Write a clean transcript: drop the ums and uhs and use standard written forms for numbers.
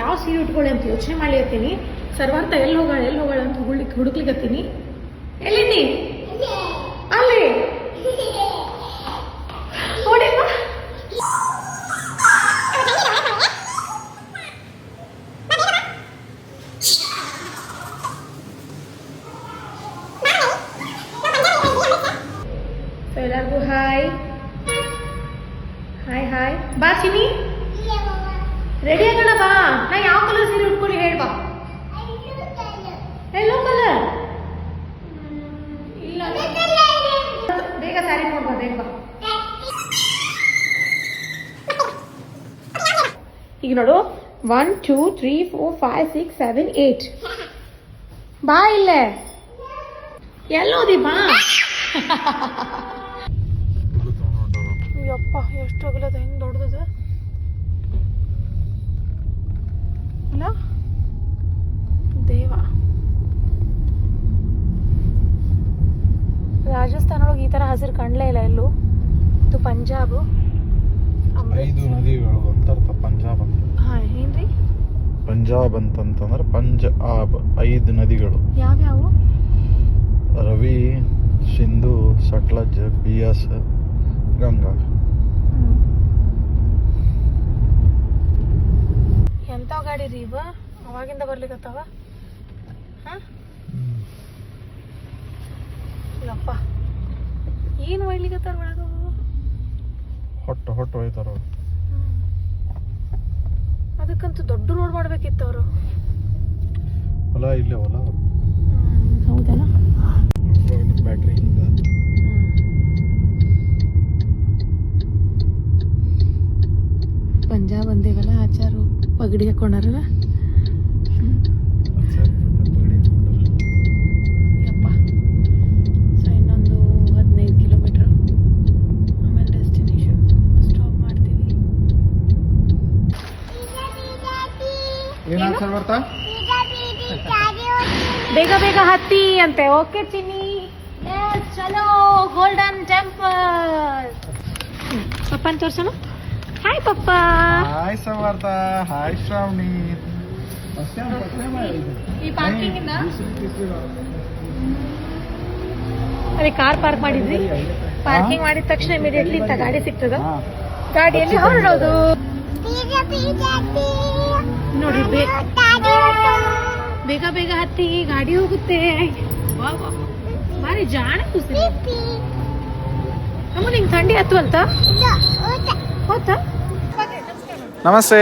ಯಾವ ಸೀರೆ ಉಟ್ಕೊಳ್ಳಿ ಅಂತ ಯೋಚನೆ ಮಾಡ್ಲಿರ್ತೀನಿ. ಸರ್ವಾರ್ಥ ಎಲ್ಲಿ ಹೋಗೋಣ ಅಂತ ಹುಡುಕ್ಲಿಕ್ಕತ್ತೀನಿ. ಎಲ್ಲಿದ್ದಿ? ಅಲ್ಲಿ ನೋಡಿಲ್ವಾ? ಎಲ್ಲರಿಗೂ ಹಾಯ್ ಹಾಯ್ ಹಾಯ್. ಬಾ ಚಿನಿ, ರೆಡಿ ಆಗೋಣ ಬಾ. ನಾ ಯಾವ ಕಲರ್ ಸೀರೆ ಉಟ್ಕೊಳ್ಳಿ ಹೇಳ್ಬಾ. ಎಲ್ಲೋ ಕಲರ್ ಇಲ್ಲ, ಬೇಗ ಸ್ಯಾರಿ ನೋಡ್ಬಾ, ಬೇಗ ಬಾ. ಈಗ ನೋಡು, 1 2 3 4 5 6 7 8. ಬಾ ಇಲ್ಲೇ. ಎಲ್ಲೋದಿ ಬಾ. ಯಪ್ಪ ಎಷ್ಟು ಅಗಲದ, ಹೆಂಗ್ ದೊಡ್ಡದ ಅಲ್ಲ ದೇವ. ರಾಜಸ್ಥಾನ ಒಳಗೆ ಈ ತರ ಹಸಿರು ಕಾಣಲೇ ಇಲ್ಲ ಎಲ್ಲೂ. ಇದು ಪಂಜಾಬ್. 5 ನದಿಗಳು ಅಂತ ಅರ್ಥ ಪಂಜಾಬ್. ಹಾ ಏನ್ರಿ ಪಂಜಾಬ್ ಅಂತಂತಂದ್ರೆ ಪಂಜಾಬ್ 5 ನದಿಗಳು. ಯಾವ್ಯಾವು? ರವಿ, ಸಿಂಧು, ಸಟ್ಲಜ್, ಬಿಯಾಸ್, ಗಂಗಾ. ಎಂತಾವ್ ಗಾಡಿ ರೀ ಇವ? ಅವಾಗಿಂದ ಬರ್ಲಿಕ್ಕತ್ತವ. ಇಲ್ಲಪ್ಪ ಏನು ಒಯ್ಲಿಕ್ಕತ್ತಾರ ಒಳಗ? ಹೊಟ್ಟು ಹೋಯ್ತಾರ. ಅದಕ್ಕಂತೂ ದೊಡ್ಡ ರೋಡ್ ಮಾಡ್ಬೇಕಿತ್ತು ಅವರು. ಹೊಲ ಇಲ್ಲೇ ಹೊಲ. ಹೌದಲ್ಲ, ಬ್ಯಾಟ್ರಿ ಹಿಂಗ. ಪಂಜಾಬ್ ಅಂದೇವಲ್ಲ, ಆಚಾರು ಪಗಡಿ ಹಾಕೊಂಡಾರಲ್ಲ. ಯಪ್ಪ. ಸೊ ಇನ್ನೊಂದು 15 ಕಿಲೋಮೀಟರ್ ಆಮೇಲೆ ಡೆಸ್ಟಿನೇಷನ್. ಸ್ಟಾಪ್ ಮಾಡ್ತೀವಿ. ಏನಾಗ್ತಾರೆ ಬರ್ತಾ? ಬೇಗ ಬೇಗ ಹತ್ತಿ ಅಂತೆ. ಓಕೆ ಚಿನ್ನಿ, ಚಲೋ. Golden Temple. ಪಪ್ಪನ್ ತೋರ್ಸೋಣ. ಹಾಯ್ ಪಪ್ಪ. ಹಾಯ್ ಸಮರ್ಥ. ಹಾಯ್ ಶ್ರಾವಣಿ. ಈ ಪಾರ್ಕಿಂಗ್ ಇಂದ ಅದೇ ಕಾರ್ ಪಾರ್ಕ್ ಮಾಡಿದ್ವಿ. ಪಾರ್ಕಿಂಗ್ ಮಾಡಿದ ತಕ್ಷಣ ಇಮಿಡಿಯೇಟ್ಲಿ ಗಾಡಿ ಸಿಗ್ತದ. ಗಾಡಿಯಲ್ಲಿ ಹೊರಡೋದು ನೋಡಿ. ಬೇಗ ಬೇಗ ಹತ್ತಿ, ಗಾಡಿ ಹೋಗುತ್ತೆ. ಬಾರಿ ಜಾಣ ಖುಷಿ. ಅಮ್ಮ ನಿಂಗೆ ಥಂಡಿ ಹತ್ತು ಅಂತ ಹೋತಾ? ನಮಸ್ತೆ.